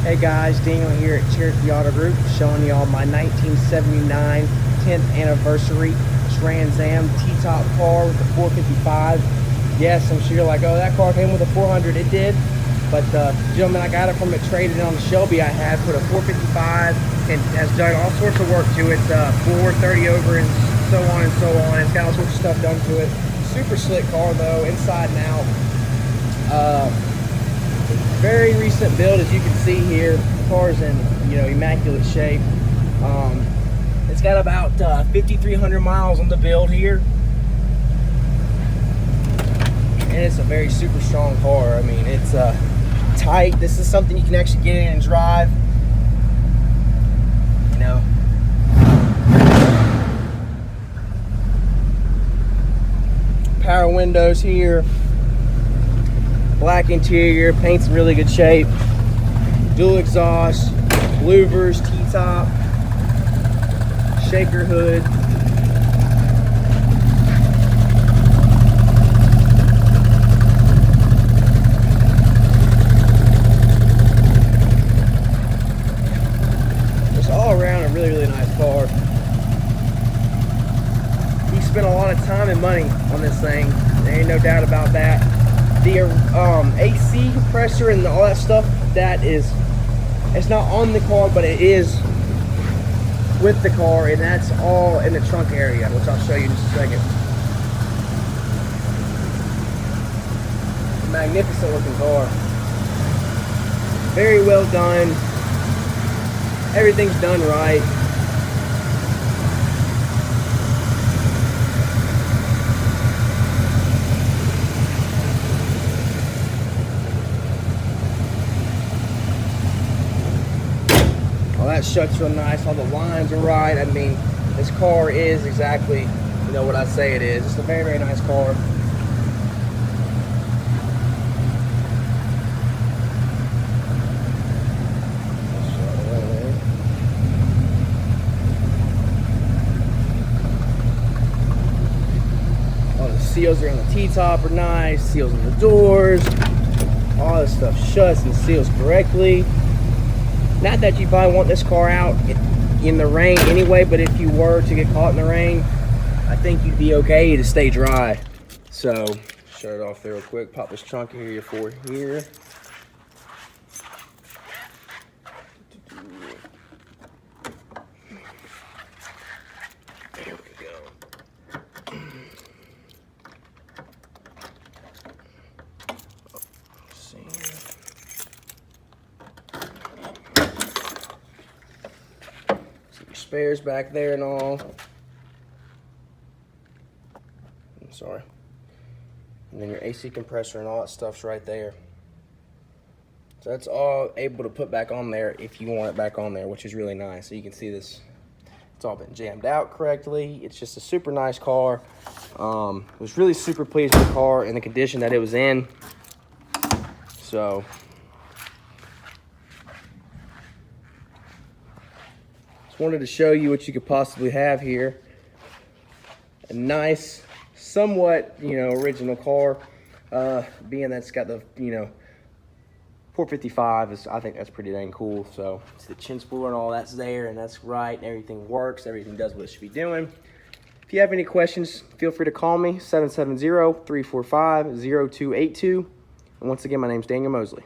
Hey guys, Daniel here at Cherokee Auto Group, showing y'all my 1979 10th anniversary Trans Am T-top car with the 455. Yes, I'm sure you're like, oh, that car came with a 400. It did, but gentlemen, I got it from it traded on the Shelby I had, put a 455, and has done all sorts of work to it, 430 over and so on and so on. It's got all sorts of stuff done to it. Super slick car though, inside and out. Very recent build, as you can see here. The car's in, immaculate shape. It's got about 5,300 miles on the build here, and it's a very super strong car. I mean, it's tight. This is something you can actually get in and drive. Power windows here. Black interior, paint's in really good shape. Dual exhaust, louvers, T-top, shaker hood. Just all around a really, really nice car. He spent a lot of time and money on this thing. There ain't no doubt about that. The AC compressor and all that stuff, it's not on the car, but it is with the car, and that's all in the trunk area, which I'll show you in just a second. Magnificent looking car. Very well done. Everything's done right. That shuts real nice. All the lines are right. I mean, this car is exactly, what I say it is. It's a very, very nice car. All the seals are on the T-top are nice. Seals on the doors. All this stuff shuts and seals correctly. Not that you probably want this car out in the rain anyway, but if you were to get caught in the rain, I think you'd be okay to stay dry. So, shut it off there real quick. Pop this trunk area for here. There we go. Let's see. Spares back there and all. I'm sorry. And then your AC compressor and all that stuff's right there. So that's all able to put back on there if you want it back on there, which is really nice. So you can see this, it's all been jammed out correctly. It's just a super nice car. Was really super pleased with the car and the condition that it was in. So wanted to show you what you could possibly have here. A nice, somewhat, original car. Being that it's got the, 455 I think that's pretty dang cool. So it's the chin spooler and all that's there, and that's right, and everything works, everything does what it should be doing. If you have any questions, feel free to call me, 770-345-0282. And once again, my name's Daniel Mosley.